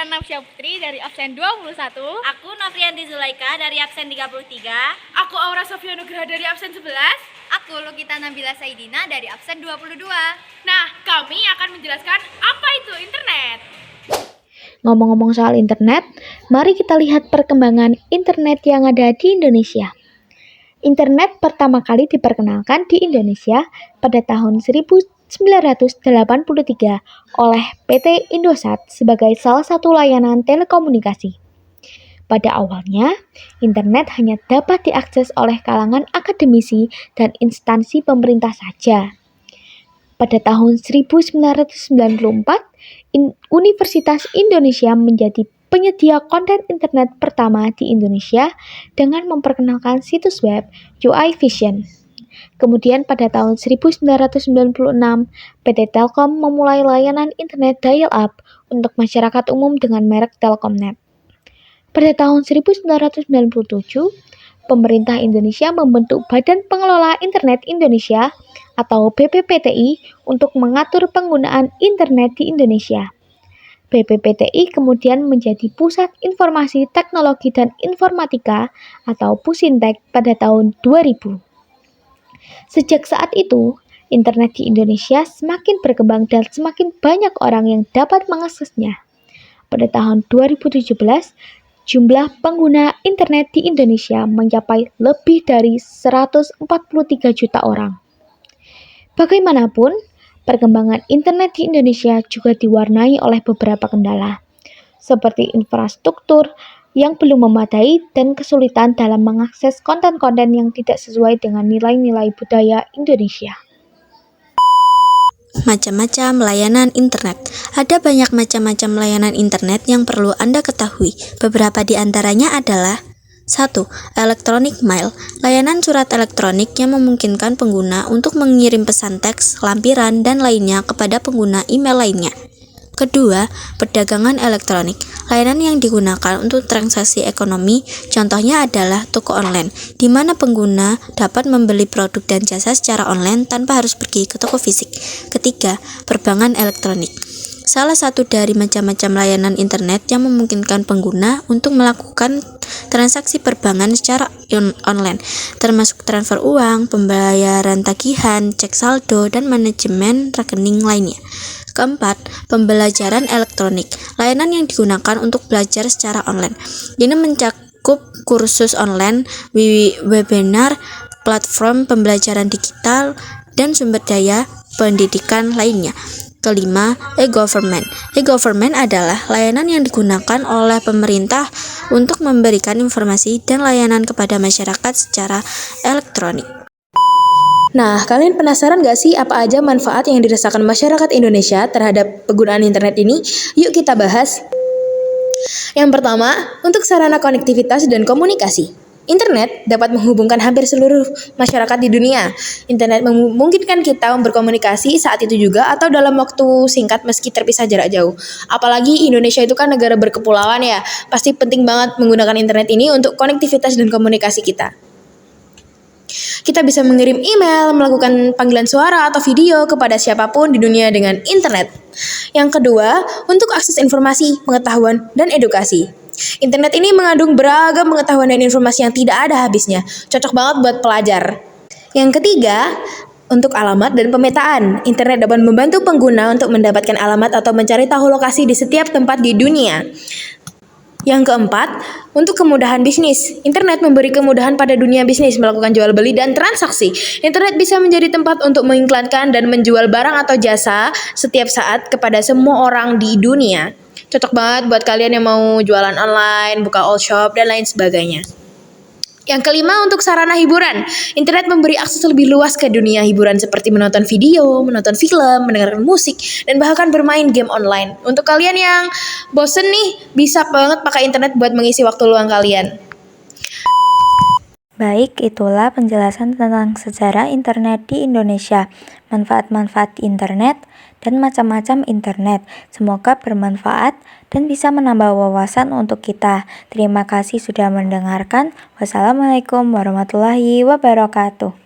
Nafsya Putri dari absen 21. Aku Novrianti Zulaika dari absen 33. Aku Aura Sofia Nugraha dari absen 11. Aku Lukita Nabila Saidina dari absen 22. Nah, kami akan menjelaskan apa itu internet. Ngomong-ngomong soal internet, mari kita lihat perkembangan internet yang ada di Indonesia. Internet pertama kali diperkenalkan di Indonesia pada tahun 1983 oleh PT Indosat sebagai salah satu layanan telekomunikasi. Pada awalnya, internet hanya dapat diakses oleh kalangan akademisi dan instansi pemerintah saja. Pada tahun 1994, Universitas Indonesia menjadi penyedia konten internet pertama di Indonesia dengan memperkenalkan situs web UI Vision. Kemudian pada tahun 1996, PT Telkom memulai layanan internet dial-up untuk masyarakat umum dengan merek Telkomnet. Pada tahun 1997, pemerintah Indonesia membentuk Badan Pengelola Internet Indonesia atau BPPTI untuk mengatur penggunaan internet di Indonesia. BPPTI kemudian menjadi Pusat Informasi Teknologi dan Informatika atau Pusintek pada tahun 2000. Sejak saat itu, internet di Indonesia semakin berkembang dan semakin banyak orang yang dapat mengaksesnya. Pada tahun 2017, jumlah pengguna internet di Indonesia mencapai lebih dari 143 juta orang. Bagaimanapun, perkembangan internet di Indonesia juga diwarnai oleh beberapa kendala, seperti infrastruktur yang belum memadai dan kesulitan dalam mengakses konten-konten yang tidak sesuai dengan nilai-nilai budaya Indonesia. Macam-macam layanan internet. Ada banyak macam-macam layanan internet yang perlu Anda ketahui. Beberapa di antaranya adalah 1. Electronic mail, layanan surat elektronik yang memungkinkan pengguna untuk mengirim pesan teks, lampiran, dan lainnya kepada pengguna email lainnya. Kedua, perdagangan elektronik, layanan yang digunakan untuk transaksi ekonomi, contohnya adalah toko online, di mana pengguna dapat membeli produk dan jasa secara online tanpa harus pergi ke toko fisik. Ketiga, perbankan elektronik. Salah satu dari macam-macam layanan internet yang memungkinkan pengguna untuk melakukan transaksi perbankan secara online, termasuk transfer uang, pembayaran tagihan, cek saldo, dan manajemen rekening lainnya. Keempat, pembelajaran elektronik, layanan yang digunakan untuk belajar secara online. Ini mencakup kursus online, webinar, platform pembelajaran digital, dan sumber daya pendidikan lainnya. Kelima, e-government. E-government adalah layanan yang digunakan oleh pemerintah untuk memberikan informasi dan layanan kepada masyarakat secara elektronik. Nah, kalian penasaran gak sih apa aja manfaat yang dirasakan masyarakat Indonesia terhadap penggunaan internet ini? Yuk kita bahas. Yang pertama, untuk sarana konektivitas dan komunikasi. Internet dapat menghubungkan hampir seluruh masyarakat di dunia. Internet memungkinkan kita berkomunikasi saat itu juga atau dalam waktu singkat meski terpisah jarak jauh. Apalagi Indonesia itu kan negara berkepulauan ya. Pasti penting banget menggunakan internet ini untuk konektivitas dan komunikasi kita. Kita bisa mengirim email, melakukan panggilan suara atau video kepada siapapun di dunia dengan internet. Yang kedua, untuk akses informasi, pengetahuan, dan edukasi. Internet ini mengandung beragam pengetahuan dan informasi yang tidak ada habisnya. Cocok banget buat pelajar. Yang ketiga, untuk alamat dan pemetaan. Internet dapat membantu pengguna untuk mendapatkan alamat atau mencari tahu lokasi di setiap tempat di dunia. Yang keempat, untuk kemudahan bisnis. Internet memberi kemudahan pada dunia bisnis melakukan jual beli dan transaksi. Internet bisa menjadi tempat untuk mengiklankan dan menjual barang atau jasa setiap saat kepada semua orang di dunia. Cocok banget buat kalian yang mau jualan online, buka all shop, dan lain sebagainya. Yang kelima, untuk sarana hiburan. Internet memberi akses lebih luas ke dunia hiburan seperti menonton video, menonton film, mendengarkan musik, dan bahkan bermain game online. Untuk kalian yang bosen nih, bisa banget pakai internet buat mengisi waktu luang kalian. Baik, itulah penjelasan tentang sejarah internet di Indonesia, manfaat-manfaat internet, dan macam-macam internet. Semoga bermanfaat dan bisa menambah wawasan untuk kita. Terima kasih sudah mendengarkan. Wassalamualaikum warahmatullahi wabarakatuh.